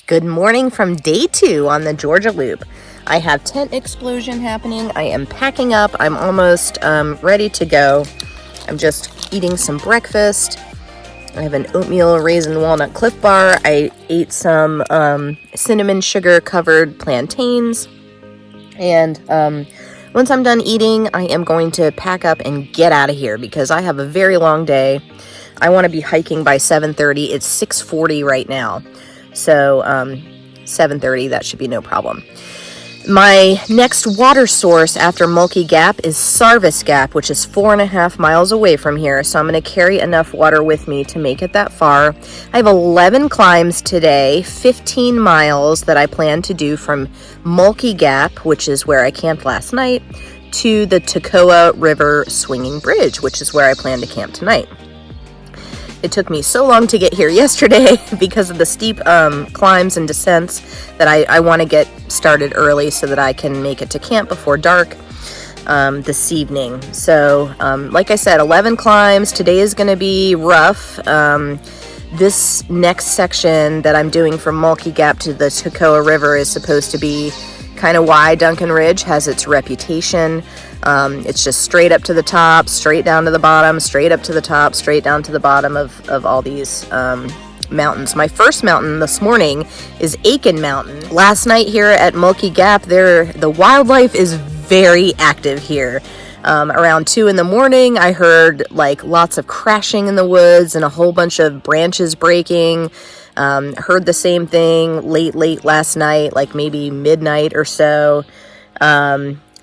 Good morning from day 2 on the Georgia Loop. I have tent explosion happening. I am packing up. I'm almost ready to go. I'm just eating some breakfast. I have an oatmeal raisin walnut Cliff Bar. I ate some cinnamon sugar covered plantains. And once I'm done eating, I am going to pack up and get out of here because I have a very long day. I want to be hiking by 7:30. It's 6:40 right now. So 7:30, that should be no problem. My next water source after Mulky Gap is Sarvis Gap, which is 4.5 miles away from here. So I'm going to carry enough water with me to make it that far. I have 11 climbs today, 15 miles that I plan to do from Mulky Gap, which is where I camped last night, to the Taccoa River Swinging Bridge, which is where I plan to camp tonight. It took me so long to get here yesterday because of the steep climbs and descents that I want to get started early so that I can make it to camp before dark this evening. So, like I said, 11 climbs. Today is going to be rough. This next section that I'm doing from Mulky Gap to the Taccoa River is supposed to be kind of why Duncan Ridge has its reputation. It's just straight up to the top, straight down to the bottom, straight up to the top, straight down to the bottom of all these mountains. My first mountain this morning is Akin Mountain. Last night here at Mulky Gap, the wildlife is very active here. Around 2 in the morning, I heard like lots of crashing in the woods and a whole bunch of branches breaking. Heard the same thing late last night, like maybe midnight or so.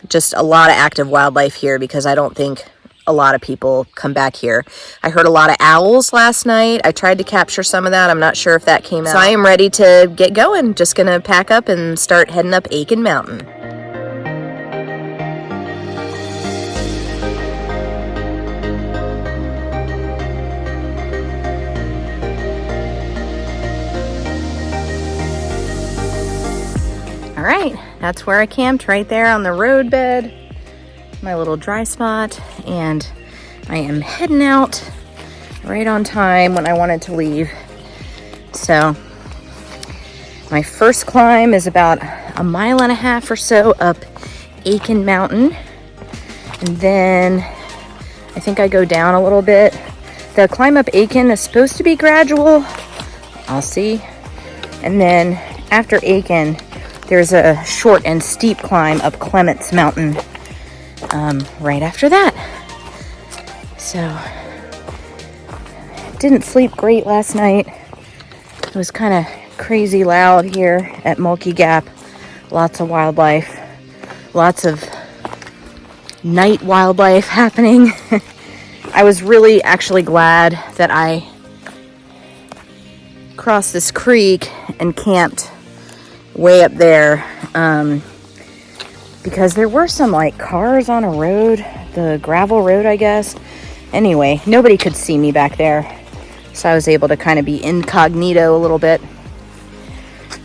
Just a lot of active wildlife here because I don't think a lot of people come back here. I heard a lot of owls last night. I tried to capture some of that. I'm not sure if that came out. So I am ready to get going. Just gonna pack up and start heading up Akin Mountain. All right, that's where I camped, right there on the road bed, my little dry spot, and I am heading out right on time when I wanted to leave. So my first climb is about 1.5 miles or so up Akin Mountain, and then I think I go down a little bit. The climb up Akin is supposed to be gradual. I'll see. And then after Akin, there's a short and steep climb up Clements Mountain right after that. So, didn't sleep great last night. It was kind of crazy loud here at Mulky Gap. Lots of wildlife. Lots of night wildlife happening. I was really actually glad that I crossed this creek and camped way up there, because there were some like cars on a road, the gravel road, I guess. Anyway, nobody could see me back there, so I was able to kind of be incognito a little bit.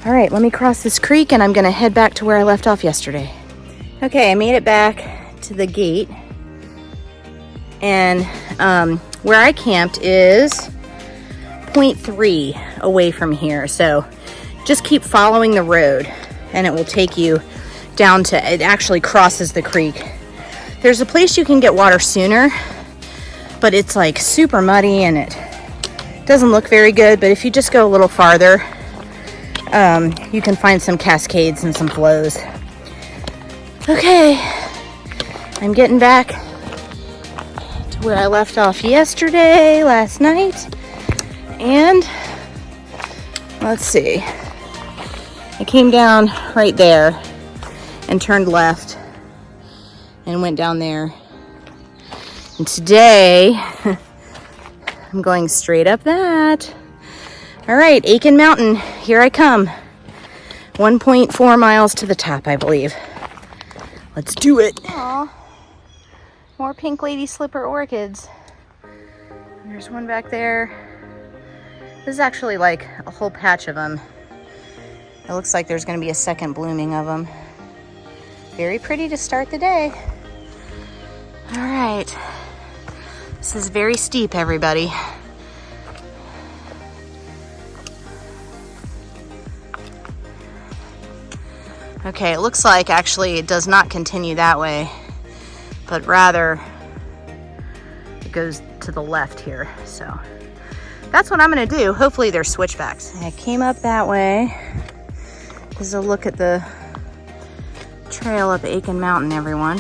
All right, let me cross this creek and I'm gonna head back to where I left off yesterday. Okay, I made it back to the gate, and where I camped is 0.3 away from here, so just keep following the road and it will take you down to, it actually crosses the creek. There's a place you can get water sooner, but it's like super muddy and it doesn't look very good. But if you just go a little farther, you can find some cascades and some flows. Okay, I'm getting back to where I left off yesterday, last night. And let's see. I came down right there and turned left and went down there. And today, I'm going straight up that. All right, Akin Mountain, here I come. 1.4 miles to the top, I believe. Let's do it. Aw, more pink lady slipper orchids. There's one back there. This is actually like a whole patch of them. It looks like there's going to be a second blooming of them. Very pretty to start the day. All right. This is very steep, everybody. Okay, it looks like actually it does not continue that way, but rather it goes to the left here. So that's what I'm gonna do. Hopefully there's switchbacks. I came up that way. This is a look at the trail up Akin Mountain, everyone.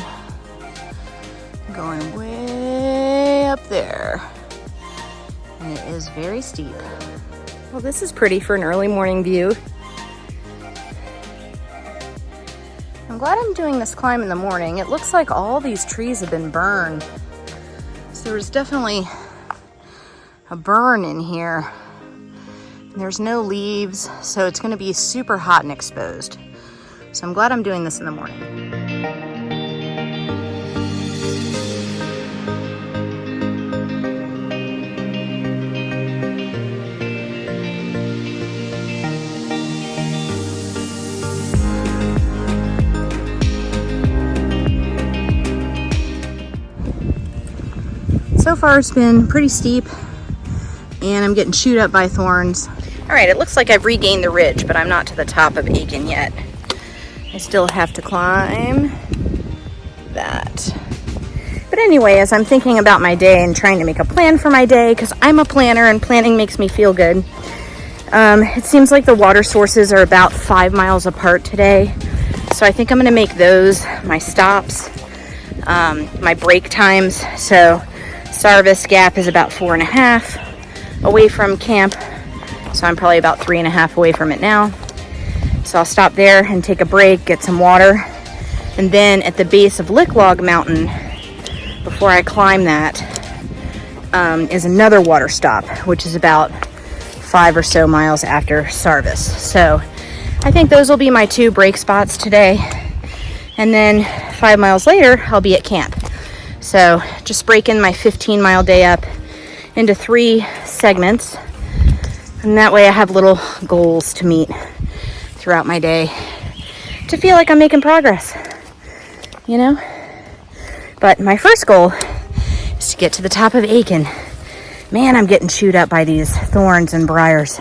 Going way up there. And it is very steep. Well, this is pretty for an early morning view. I'm glad I'm doing this climb in the morning. It looks like all these trees have been burned. So there's definitely a burn in here. There's no leaves, so it's gonna be super hot and exposed. So I'm glad I'm doing this in the morning. So far it's been pretty steep and I'm getting chewed up by thorns. All right, it looks like I've regained the ridge, but I'm not to the top of Aitken yet. I still have to climb that. But anyway, as I'm thinking about my day and trying to make a plan for my day, because I'm a planner and planning makes me feel good, it seems like the water sources are about 5 miles apart today. So I think I'm gonna make those my stops, my break times. So Sarvis Gap is about 4.5 away from camp. So I'm probably about 3.5 away from it now. So I'll stop there and take a break, get some water. And then at the base of Licklog Mountain, before I climb that, is another water stop, which is about 5 or so miles after Sarvis. So I think those will be my 2 break spots today. And then 5 miles later, I'll be at camp. So just breaking my 15-mile day up into 3 segments. And that way I have little goals to meet throughout my day to feel like I'm making progress, you know? But my first goal is to get to the top of Aitken. Man, I'm getting chewed up by these thorns and briars.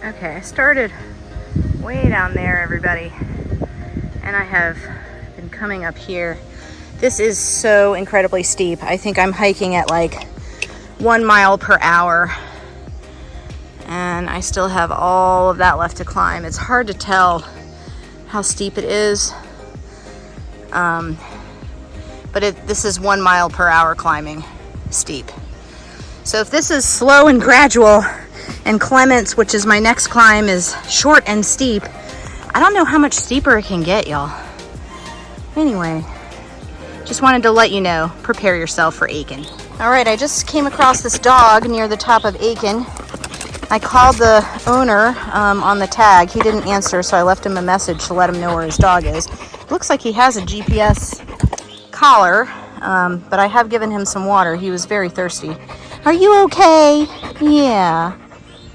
Okay, I started way down there, everybody. And I have been coming up here. This is so incredibly steep. I think I'm hiking at like 1 mile per hour. And I still have all of that left to climb. It's hard to tell how steep it is. But this is 1 mile per hour climbing steep. So if this is slow and gradual, and Clements, which is my next climb, is short and steep, I don't know how much steeper it can get, y'all. Anyway, just wanted to let you know, prepare yourself for Aitken. All right, I just came across this dog near the top of Aitken. I called the owner on the tag. He didn't answer, so I left him a message to let him know where his dog is. Looks like he has a GPS collar, but I have given him some water. He was very thirsty. Are you okay? Yeah.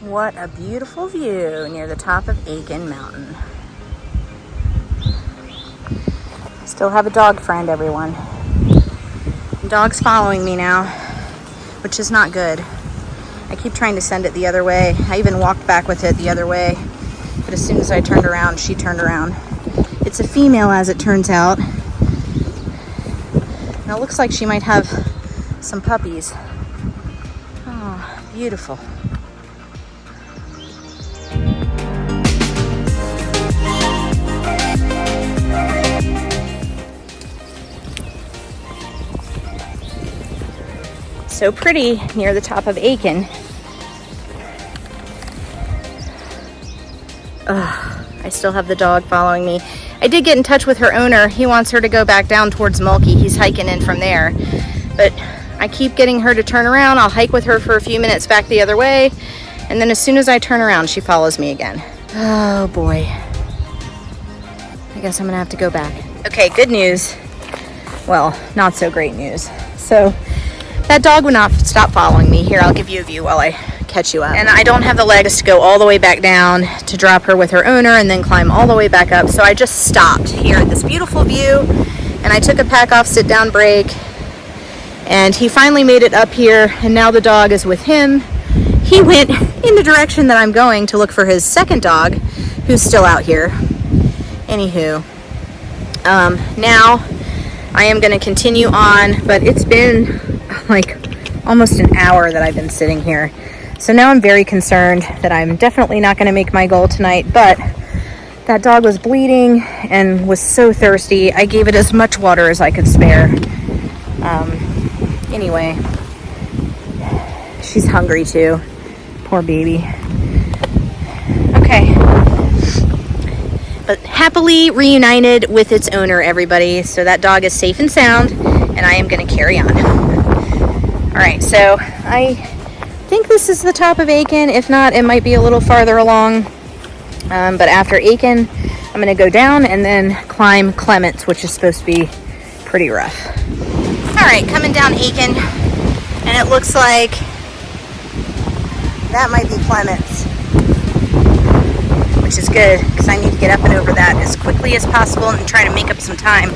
What a beautiful view near the top of Akin Mountain. Still have a dog friend, everyone. The dog's following me now, which is not good. I keep trying to send it the other way. I even walked back with it the other way, but as soon as I turned around, she turned around. It's a female, as it turns out. Now it looks like she might have some puppies. Oh, beautiful. So pretty near the top of Aitken. I still have the dog following me. I did get in touch with her owner. He wants her to go back down towards Mulky. He's hiking in from there. But I keep getting her to turn around. I'll hike with her for a few minutes back the other way. And then as soon as I turn around, she follows me again. Oh boy. I guess I'm gonna have to go back. Okay, good news. Well, not so great news. So that dog would not stop following me. Here, I'll give you a view while I catch you up. And I don't have the legs to go all the way back down to drop her with her owner and then climb all the way back up. So I just stopped here at this beautiful view and I took a pack off sit down break. And he finally made it up here and now the dog is with him he went in the direction that I'm going to look for his second dog, who's still out here. Anywho, now I am going to continue on, but it's been like almost an hour that I've been sitting here. So now I'm very concerned that I'm definitely not going to make my goal tonight, but that dog was bleeding and was so thirsty. I gave it as much water as I could spare. Anyway, she's hungry too. Poor baby. Okay. But happily reunited with its owner, everybody. So that dog is safe and sound, and I am going to carry on. All right, so I think this is the top of Aitken. If not, it might be a little farther along. But after Aitken, I'm going to go down and then climb Clements, which is supposed to be pretty rough. All right, coming down Aitken, and it looks like that might be Clements, which is good because I need to get up and over that as quickly as possible and try to make up some time.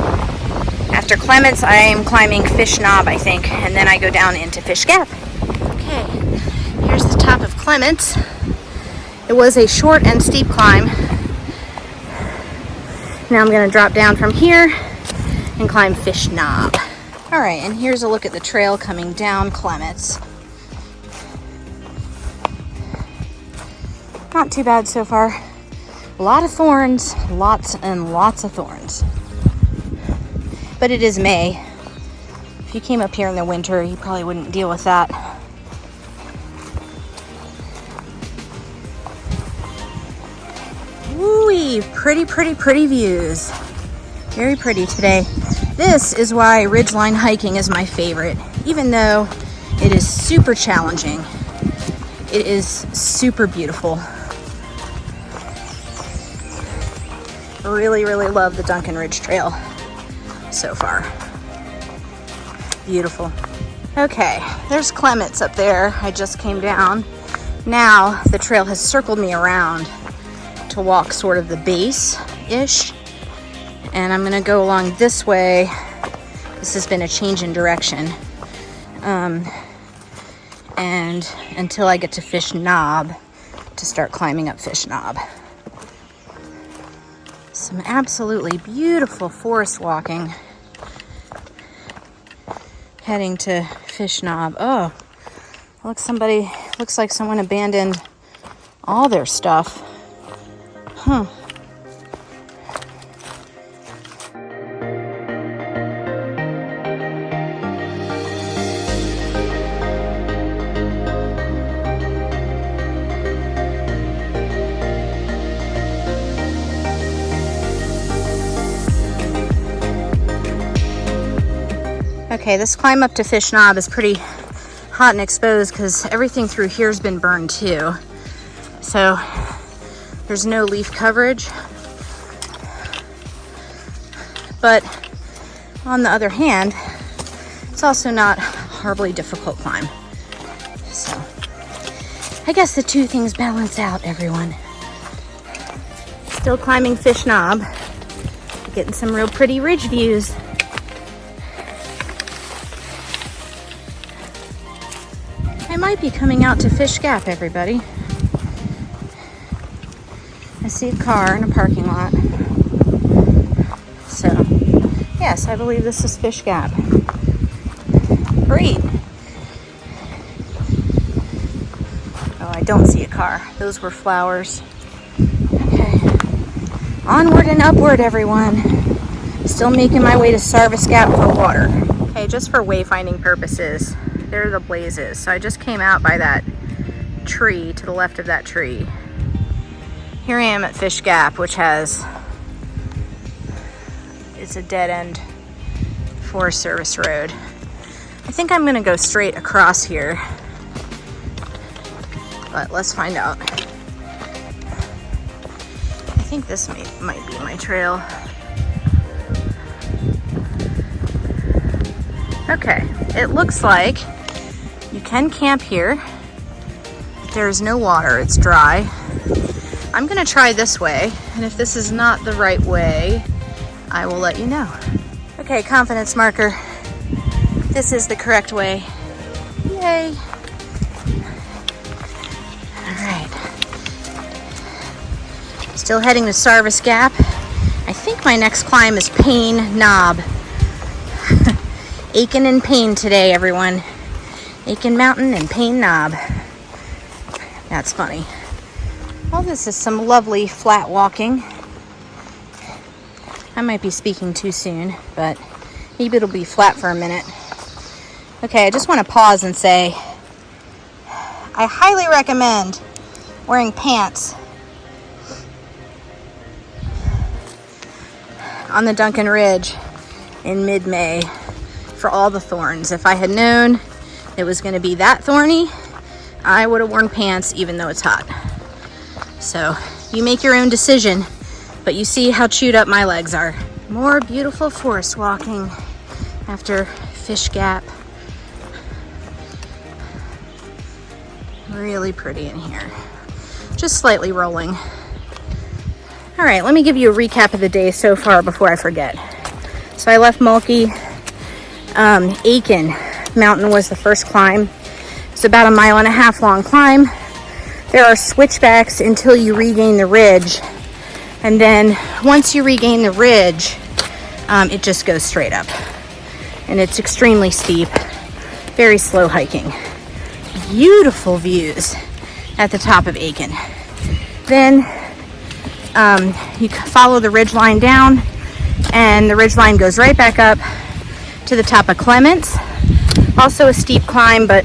After Clements, I am climbing Fish Knob, I think, and then I go down into Fish Gap. Okay, here's the top of Clements. It was a short and steep climb. Now I'm going to drop down from here and climb Fish Knob. All right, and here's a look at the trail coming down Clements. Not too bad so far. A lot of thorns, lots and lots of thorns. But it is May. If you came up here in the winter, you probably wouldn't deal with that. Woo-wee, pretty views. Very pretty today. This is why ridgeline hiking is my favorite. Even though it is super challenging, it is super beautiful. Really love the Duncan Ridge Trail so far. Beautiful. Okay, there's Clements up there. I just came down. Now the trail has circled me around to walk sort of the base-ish. And I'm gonna go along this way. This has been a change in direction. And until I get to Fish Knob to start climbing up Fish Knob. Some absolutely beautiful forest walking. Heading to Fish Knob. Oh, looks like someone abandoned all their stuff. Huh. Okay, this climb up to Fish Knob is pretty hot and exposed because everything through here's been burned too. So there's no leaf coverage. But on the other hand, it's also not a horribly difficult climb. So I guess the two things balance out, everyone. Still climbing Fish Knob, getting some real pretty ridge views. I might be coming out to Fish Gap, everybody. I see a car in a parking lot. So, yes, I believe this is Fish Gap. Great. Oh, I don't see a car. Those were flowers. Okay. Onward and upward, everyone. Still making my way to Sarvis Gap for water. Okay, just for wayfinding purposes, there are the blazes. So I just came out by that tree, to the left of that tree. Here I am at Fish Gap, which it's a dead-end Forest Service road. I think I'm gonna go straight across here, but let's find out. I think this might be my trail. Okay, it looks like you can camp here. There's no water, it's dry. I'm gonna try this way, and if this is not the right way, I will let you know. Okay, confidence marker. This is the correct way. Yay. Still heading to Sarvis Gap. I think my next climb is Payne Knob. Akin and Payne today, everyone. Akin Mountain and Payne Knob. That's funny. Well, this is some lovely flat walking. I might be speaking too soon, but maybe it'll be flat for a minute. Okay, I just want to pause and say, I highly recommend wearing pants on the Duncan Ridge in mid-May for all the thorns. If I had known it was going to be that thorny, I would have worn pants even though it's hot. So you make your own decision, but you see how chewed up my legs are. More beautiful forest walking after Fish Gap. Really pretty in here. Just slightly rolling. All right, let me give you a recap of the day so far before I forget. So I left Mulky. Akin Mountain was the first climb. It's about 1.5 mile long climb. There are switchbacks until you regain the ridge. And then once you regain the ridge, it just goes straight up. And it's extremely steep, very slow hiking. Beautiful views at the top of Aitken. Then you follow the ridge line down, and the ridge line goes right back up to the top of Clements. Also a steep climb, but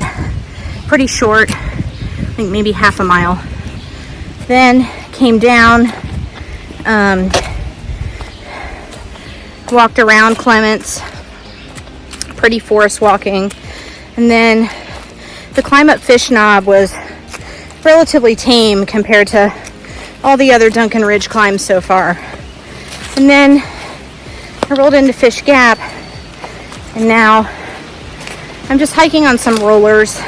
pretty short. I think maybe 1/2 mile. Then came down, walked around Clements, pretty forest walking, and then the climb up Fish Knob was relatively tame compared to all the other Duncan Ridge climbs so far. And then I rolled into Fish Gap, and now I'm just hiking on some rollers.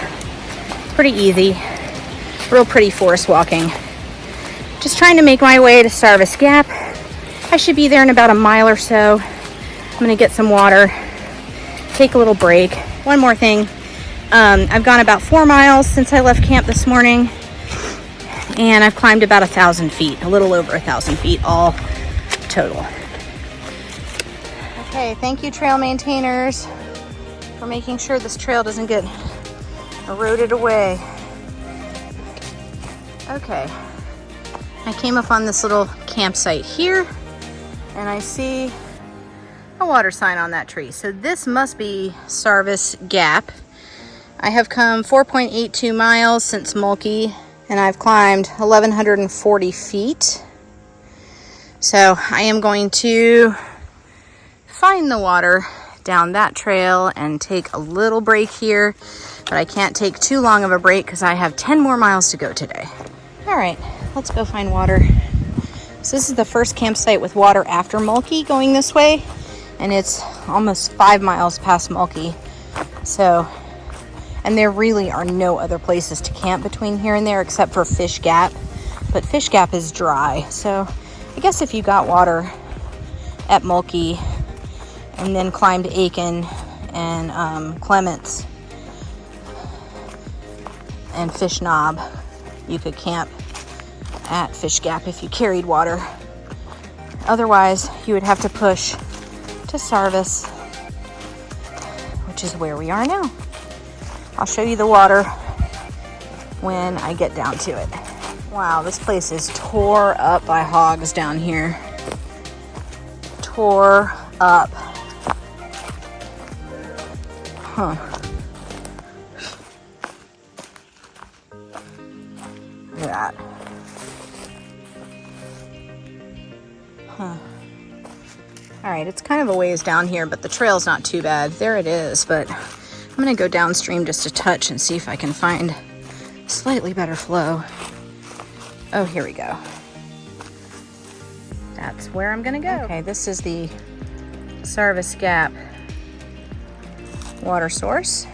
Pretty easy, real pretty forest walking. Just trying to make my way to Sarvis Gap. I should be there in about 1 mile or so. I'm gonna get some water, take a little break. One more thing. I've gone about 4 miles since I left camp this morning, and I've climbed about 1,000 feet, a little over 1,000 feet all total. Okay, thank you trail maintainers for making sure this trail doesn't get eroded away. Okay, I came up on this little campsite here, and I see a water sign on that tree. So this must be Sarvis Gap. I have come 4.82 miles since Mulky, and I've climbed 1,140 feet. So I am going to find the water down that trail and take a little break here, but I can't take too long of a break because I have 10 more miles to go today. All right, let's go find water. So this is the first campsite with water after Mulky going this way, and it's almost 5 miles past Mulky. So, and there really are no other places to camp between here and there except for Fish Gap, but Fish Gap is dry. So I guess if you got water at Mulky and then climbed Aitken and Clements and Fish Knob, you could camp at Fish Gap if you carried water. Otherwise, you would have to push to Sarvis, which is where we are now. I'll show you the water when I get down to it. Wow, this place is tore up by hogs down here. Tore up. Huh. Look at that. Huh. All right, it's kind of a ways down here, but the trail's not too bad. There it is, but I'm gonna go downstream just a touch and see if I can find slightly better flow. Oh, here we go. That's where I'm gonna go. Okay, this is the Sarvis Gap water source.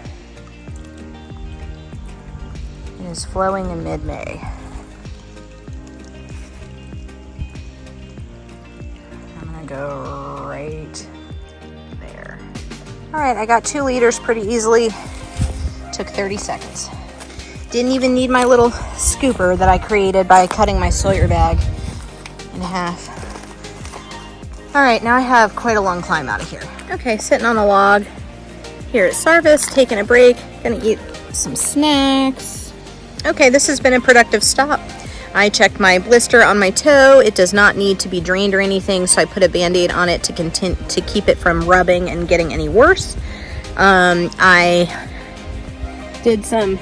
It is flowing in mid-May. I'm gonna go right there. All right, I got 2 liters pretty easily. Took 30 seconds. Didn't even need my little scooper that I created by cutting my Sawyer bag and a half. All right, now I have quite a long climb out of here. Okay, sitting on a log here at Sarvis, taking a break, gonna eat some snacks. Okay, this has been a productive stop. I checked my blister on my toe. It does not need to be drained or anything, so I put a Band-Aid on it to keep it from rubbing and getting any worse. I did some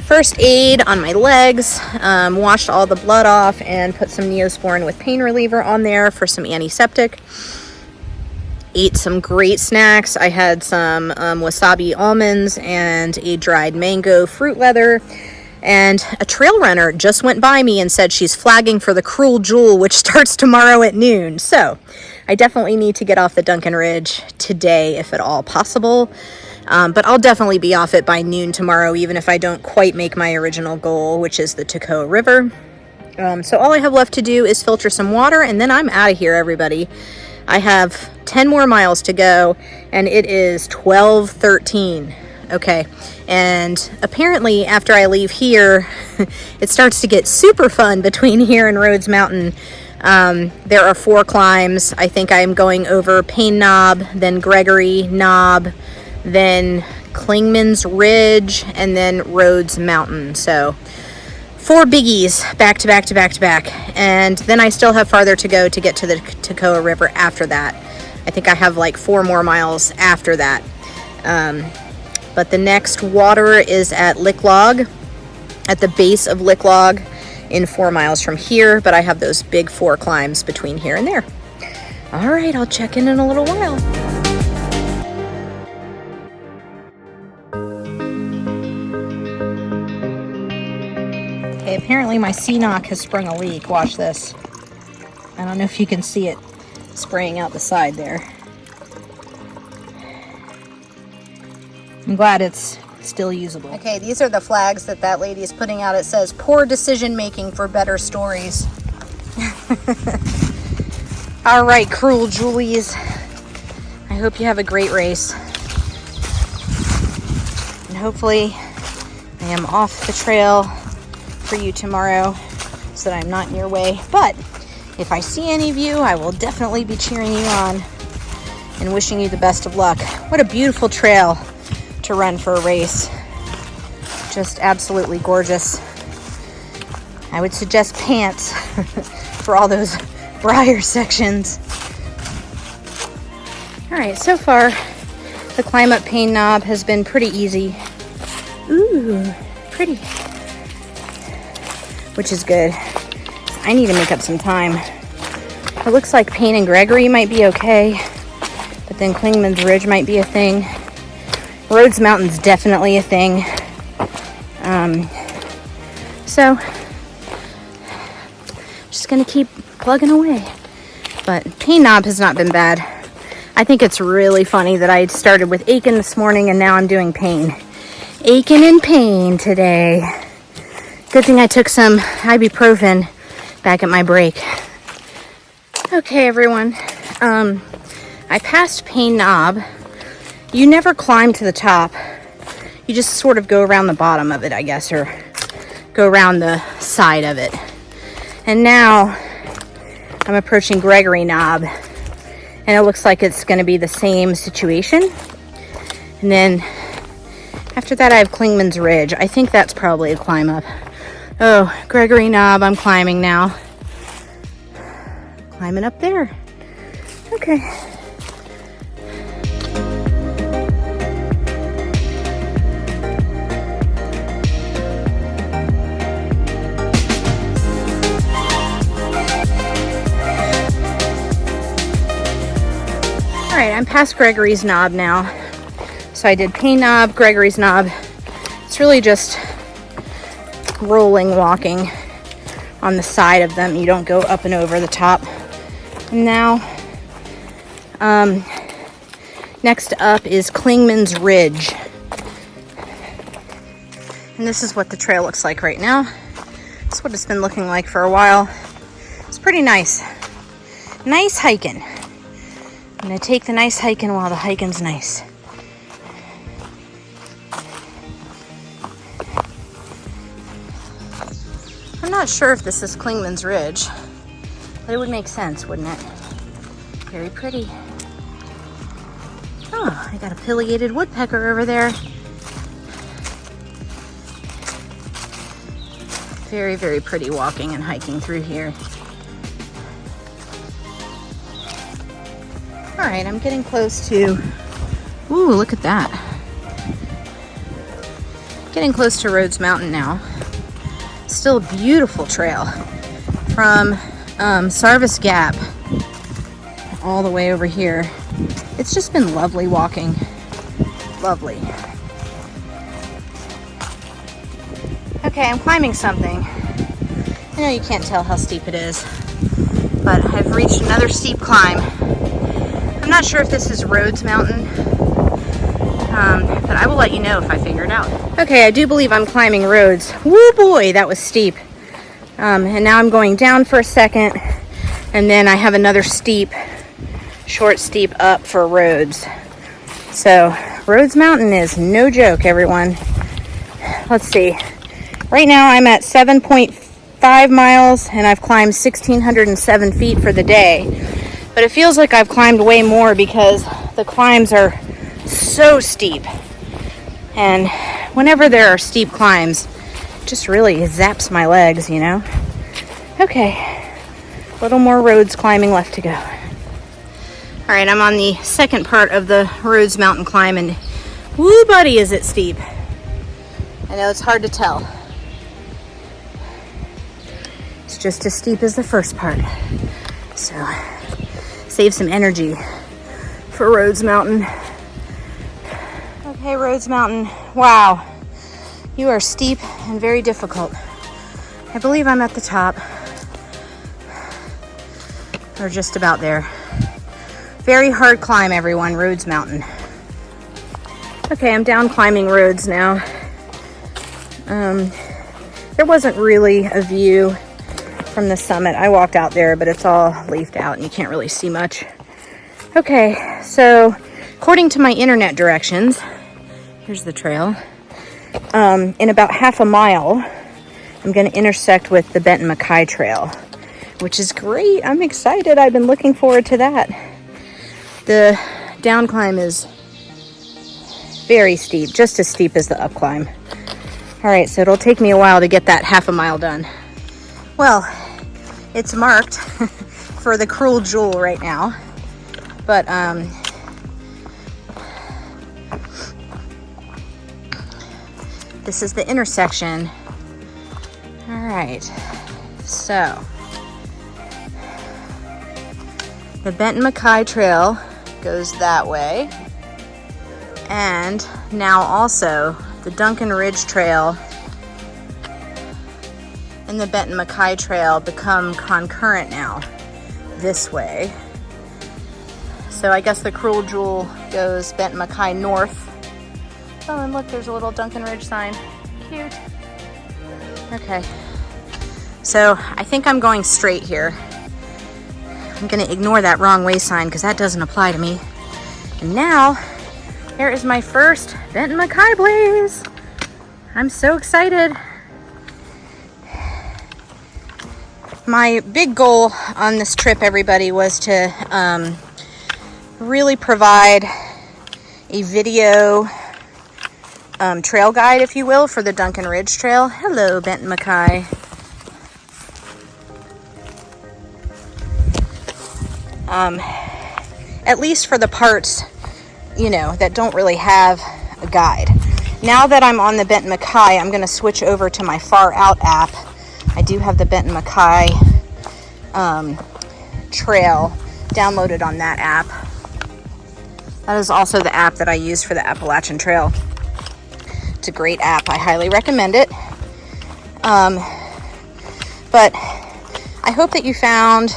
first aid on my legs, washed all the blood off, and put some Neosporin with pain reliever on there for some antiseptic. Ate some great snacks. I had some wasabi almonds and a dried mango fruit leather. And a trail runner just went by me and said she's flagging for the Cruel Jewel, which starts tomorrow at noon. So I definitely need to get off the Duncan Ridge today, if at all possible. But I'll definitely be off it by noon tomorrow, even if I don't quite make my original goal, which is the Taccoa River. So all I have left to do is filter some water, and then I'm out of here, everybody. I have 10 more miles to go, and it is 12:13. Okay, and apparently after I leave here, it starts to get super fun between here and Rhodes Mountain. There are 4 climbs. I think I'm going over Payne Knob, then Gregory Knob, then Clingman's Ridge, and then Rhodes Mountain. So 4 biggies back to back to back to back. And then I still have farther to go to get to the Taccoa River after that. I think I have like 4 more miles after that. But the next water is at Licklog, at the base of Licklog, in 4 miles from here. But I have those big 4 climbs between here and there. All right, I'll check in a little while. Okay, apparently my C-Knock has sprung a leak. Watch this. I don't know if you can see it spraying out the side there. I'm glad it's still usable. Okay, these are the flags that lady is putting out. It says, poor decision making for better stories. All right, Cruel Julies. I hope you have a great race. And hopefully I am off the trail for you tomorrow so that I'm not in your way. But if I see any of you, I will definitely be cheering you on and wishing you the best of luck. What a beautiful trail to run for a race. Just absolutely gorgeous. I would suggest pants for all those briar sections. All right, so far the climb up Payne Knob has been pretty easy. Ooh, pretty. Which is good. I need to make up some time. It looks like Payne and Gregory might be okay, but then Clingman's Ridge might be a thing. Rhodes Mountain's definitely a thing. So just gonna keep plugging away. But Payne Knob has not been bad. I think it's really funny that I started with Aitken this morning and now I'm doing Payne. Aitken and Payne today. Good thing I took some ibuprofen back at my break. Okay, everyone. I passed Payne Knob. You never climb to the top. You just sort of go around the bottom of it, I guess, or go around the side of it. And now I'm approaching Gregory Knob, and it looks like it's going to be the same situation. And then after that, I have Clingman's Ridge. I think that's probably a climb up. Oh, Gregory Knob, I'm climbing now. Climbing up there. Okay. All right, I'm past Gregory's Knob now. So I did Payne Knob, Gregory's Knob. It's really just rolling, walking on the side of them. You don't go up and over the top. And now, next up is Clingman's Ridge. And this is what the trail looks like right now. It's what it's been looking like for a while. It's pretty nice. Nice hiking. I'm gonna take the nice hiking while the hiking's nice. I'm not sure if this is Clingman's Ridge. But it would make sense, wouldn't it? Very pretty. Oh, I got a pileated woodpecker over there. Very, very pretty walking and hiking through here. All right, I'm getting close to, ooh, look at that. Getting close to Rhodes Mountain now. Still a beautiful trail from Sarvis Gap all the way over here. It's just been lovely walking. Lovely. Okay, I'm climbing something. I know you can't tell how steep it is, but I've reached another steep climb. I'm not sure if this is Rhodes Mountain, but I will let you know if I figure it out. Okay, I do believe I'm climbing Rhodes. Woo boy, that was steep. And now I'm going down for a second, and then I have another steep, short steep up for Rhodes. So Rhodes Mountain is no joke, everyone. Let's see. Right now I'm at 7.5 miles, and I've climbed 1,607 feet for the day. But it feels like I've climbed way more because the climbs are so steep. And whenever there are steep climbs, it just really zaps my legs, you know? Okay, a little more Rhodes climbing left to go. All right, I'm on the second part of the Rhodes Mountain climb, and woo buddy, is it steep. I know it's hard to tell. It's just as steep as the first part. So, save some energy for Rhodes Mountain. Okay, Rhodes Mountain. Wow, you are steep and very difficult. I believe I'm at the top, or just about there. Very hard climb, everyone, Rhodes Mountain. Okay, I'm down climbing Rhodes now. There wasn't really a view from the summit. I walked out there, but it's all leafed out and you can't really see much. Okay, so according to my internet directions, here's the trail. In about half a mile, I'm going to intersect with the Benton MacKaye Trail, which is great. I'm excited. I've been looking forward to that. The down climb is very steep, just as steep as the up climb. All right, so it'll take me a while to get that half a mile done. Well, it's marked for the Cruel Jewel right now, but this is the intersection. All right, so the Benton MacKaye Trail goes that way, and now also the Duncan Ridge Trail and the Benton MacKaye Trail become concurrent now this way. So I guess the Cruel Jewel goes Benton MacKaye north. Oh, and look, there's a little Duncan Ridge sign. Cute. Okay, so I think I'm going straight here. I'm gonna ignore that wrong way sign because that doesn't apply to me. And now, here is my first Benton MacKaye place. I'm so excited. My big goal on this trip, everybody, was to really provide a video trail guide, if you will, for the Duncan Ridge Trail. Hello, Benton MacKaye. At least for the parts, you know, that don't really have a guide. Now that I'm on the Benton MacKaye, I'm going to switch over to my Far Out app. I do have the Benton MacKaye Trail downloaded on that app. That is also the app that I use for the Appalachian Trail. It's a great app. I highly recommend it. But I hope that you found,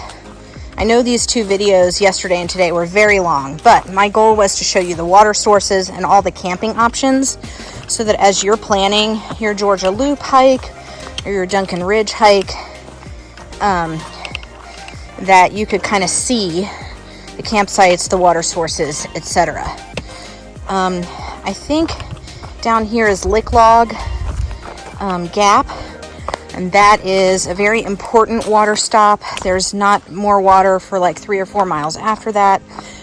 I know these two videos yesterday and today were very long, but my goal was to show you the water sources and all the camping options so that as you're planning your Georgia Loop hike or your Duncan Ridge hike, that you could kind of see the campsites, the water sources, etc. I think down here is Licklog Gap, And that is a very important water stop. There's not more water for like 3 or 4 miles after that,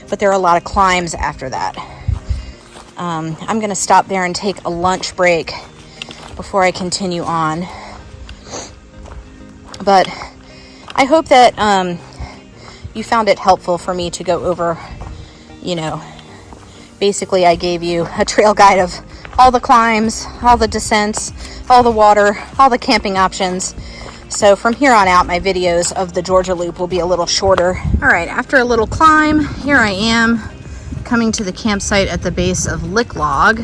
but there are a lot of climbs after that. I'm gonna stop there and take a lunch break before I continue on. But I hope that you found it helpful for me to go over, you know, basically I gave you a trail guide of all the climbs, all the descents, all the water, all the camping options. So from here on out, my videos of the Georgia Loop will be a little shorter. All right, after a little climb, here I am coming to the campsite at the base of Licklog.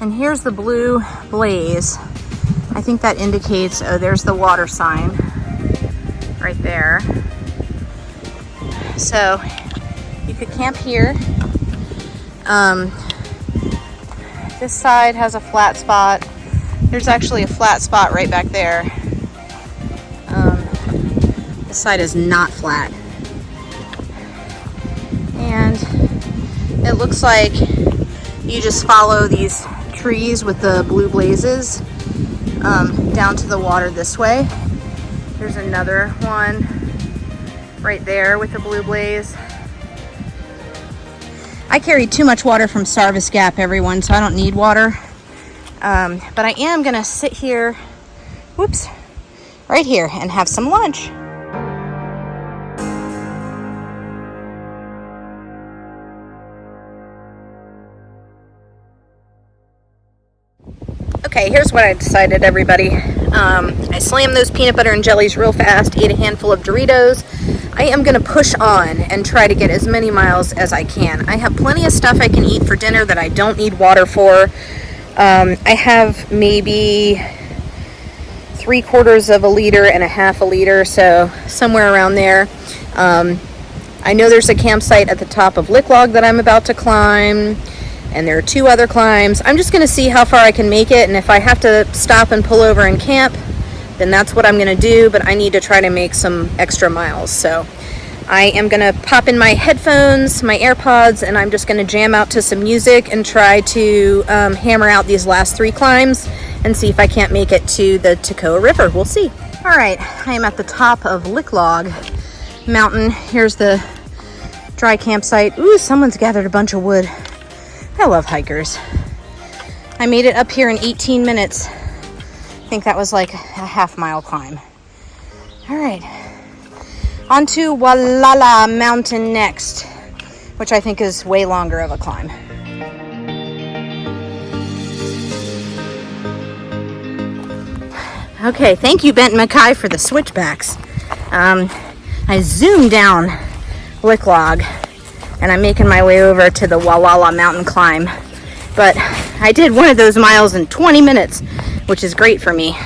And here's the blue blaze. I think that indicates, oh, there's the water sign right there. So you could camp here. This side has a flat spot. There's actually a flat spot right back there. This side is not flat. And it looks like you just follow these trees with the blue blazes down to the water this way. There's another one right there with the blue blaze. I carry too much water from Sarvis Gap, everyone, so I don't need water. But I am gonna sit here, whoops, right here and have some lunch. Okay, here's what I decided, everybody. I slammed those peanut butter and jellies real fast, ate a handful of Doritos. I am gonna push on and try to get as many miles as I can. I have plenty of stuff I can eat for dinner that I don't need water for. I have maybe 3/4 of a liter and a half a liter, so somewhere around there. I know there's a campsite at the top of Licklog that I'm about to climb, and there are 2 other climbs. I'm just gonna see how far I can make it, and if I have to stop and pull over and camp, then that's what I'm gonna do, but I need to try to make some extra miles. So I am gonna pop in my headphones, my AirPods, and I'm just gonna jam out to some music and try to hammer out these last 3 climbs and see if I can't make it to the Taccoa River. We'll see. All right, I am at the top of Licklog Mountain. Here's the dry campsite. Ooh, someone's gathered a bunch of wood. I love hikers. I made it up here in 18 minutes. I think that was like a half-mile climb. All right, on to Wallalah Mountain next, which I think is way longer of a climb. Okay, thank you, Benton MacKaye, for the switchbacks. I zoomed down Licklog, and I'm making my way over to the Wallalah Mountain climb. But I did one of those miles in 20 minutes, which is great for me.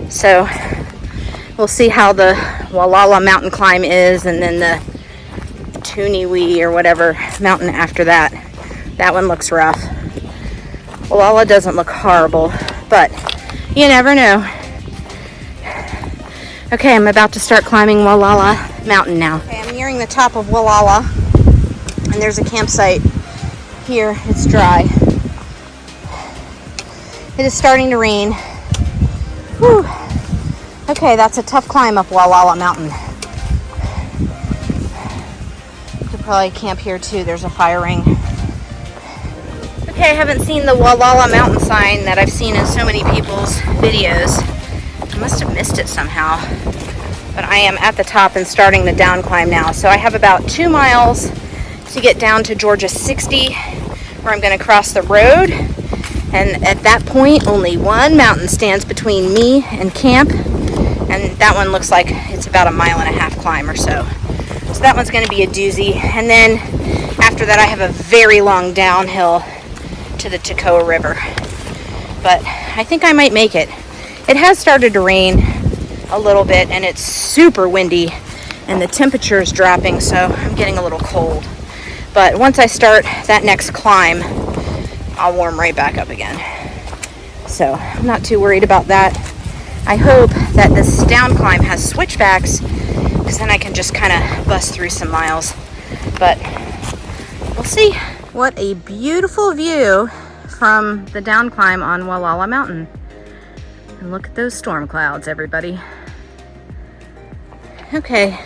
So we'll see how the Wallalah Mountain climb is, and then the Toonowee or whatever mountain after that. That one looks rough. Wallalah doesn't look horrible, but you never know. Okay, I'm about to start climbing Wallalah Mountain now. Okay, I'm nearing the top of Wallalah, and there's a campsite here. It's dry. It is starting to rain. Whew. Okay, that's a tough climb up Wallalah Mountain. Could probably camp here too. There's a fire ring. Okay, I haven't seen the Wallalah Mountain sign that I've seen in so many people's videos. I must have missed it somehow. But I am at the top and starting the down climb now. So I have about 2 miles to get down to Georgia 60, where I'm going to cross the road. And at that point, only one mountain stands between me and camp. And that one looks like it's about a 1.5 mile climb or so. So that one's going to be a doozy. And then after that, I have a very long downhill to the Taccoa River. But I think I might make it. It has started to rain a little bit, and it's super windy, and the temperature is dropping, so I'm getting a little cold. But once I start that next climb, I'll warm right back up again. So I'm not too worried about that. I hope that this down climb has switchbacks, because then I can just kind of bust through some miles. But we'll see. What a beautiful view from the down climb on Wallalah Mountain. And look at those storm clouds, everybody. Okay,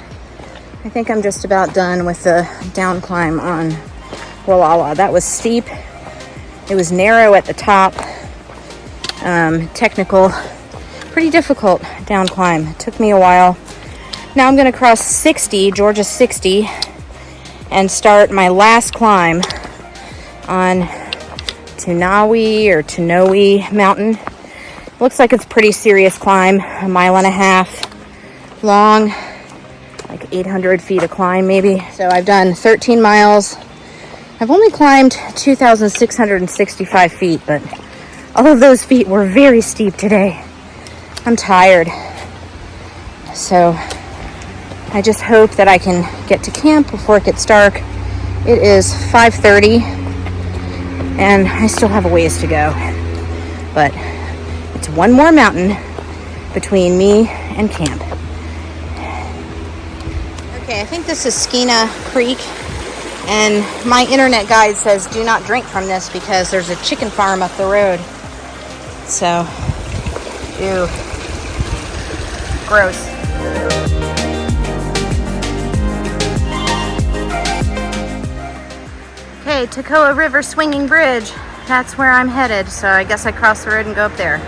I think I'm just about done with the down climb on Wallalah. That was steep. It was narrow at the top. Technical, pretty difficult down climb. It took me a while. Now I'm gonna cross 60, Georgia 60, and start my last climb on Toonowee Mountain. Looks like it's a pretty serious climb, 1.5 miles long, like 800 feet of climb maybe. So I've done 13 miles. I've only climbed 2,665 feet, but all of those feet were very steep today. I'm tired. So I just hope that I can get to camp before it gets dark. It is 5:30 and I still have a ways to go, but it's one more mountain between me and camp. Okay, I think this is Skeena Creek, and my internet guide says do not drink from this because there's a chicken farm up the road. So, ew, gross. Okay, Taccoa River Swinging Bridge. That's where I'm headed, so I guess I cross the road and go up there.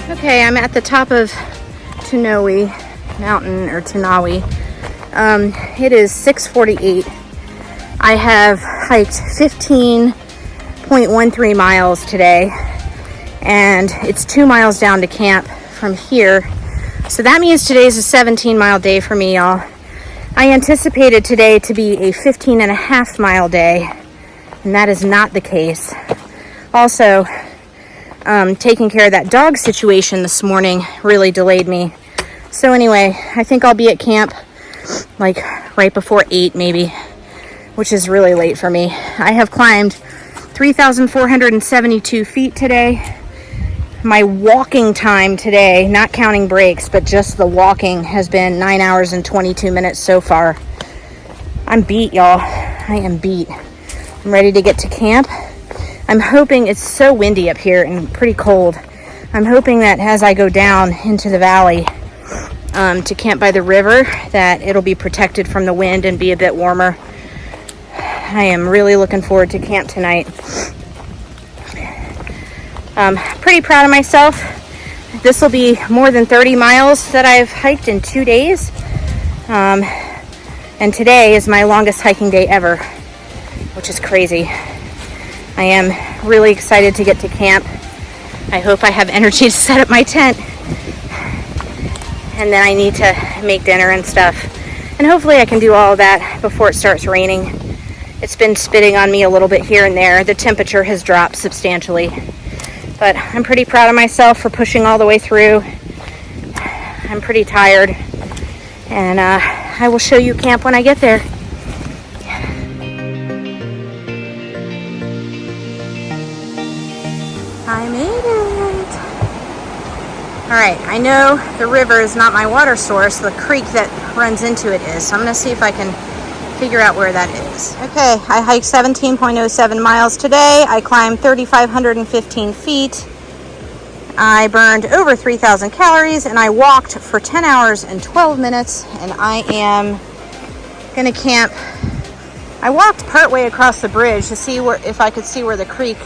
Okay, I'm at the top of Toonowee Mountain, or Toonowee. It is 6:48. I have hiked 15.13 miles today, and it's 2 miles down to camp from here. So that means today's a 17-mile day for me, y'all. I anticipated today to be a 15.5 mile day, and that is not the case. Also, taking care of that dog situation this morning really delayed me. So anyway, I think I'll be at camp like right before 8 maybe, which is really late for me. I have climbed 3,472 feet today. My walking time today, not counting breaks, but just the walking, has been 9 hours and 22 minutes so far. I'm beat, y'all. I am beat. I'm ready to get to camp. I'm hoping, it's so windy up here and pretty cold. I'm hoping that as I go down into the valley to camp by the river, that it'll be protected from the wind and be a bit warmer. I am really looking forward to camp tonight. Pretty proud of myself. This will be more than 30 miles that I've hiked in 2 days. And today is my longest hiking day ever, which is crazy. I am really excited to get to camp. I hope I have energy to set up my tent. And then I need to make dinner and stuff. And hopefully I can do all of that before it starts raining. It's been spitting on me a little bit here and there. The temperature has dropped substantially. But I'm pretty proud of myself for pushing all the way through. I'm pretty tired. And I will show you camp when I get there. I made it. All right, I know the river is not my water source. The creek that runs into it is. So I'm gonna see if I can figure out where that is. Okay, I hiked 17.07 miles today. I climbed 3,515 feet. I burned over 3,000 calories, and I walked for 10 hours and 12 minutes, and I am gonna camp. I walked partway across the bridge to see if I could see where the creek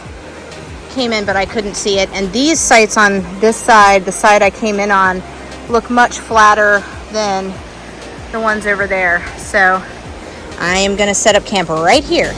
came in, but I couldn't see it. And these sites on this side, the side I came in on, look much flatter than the ones over there. So I am gonna set up camp right here.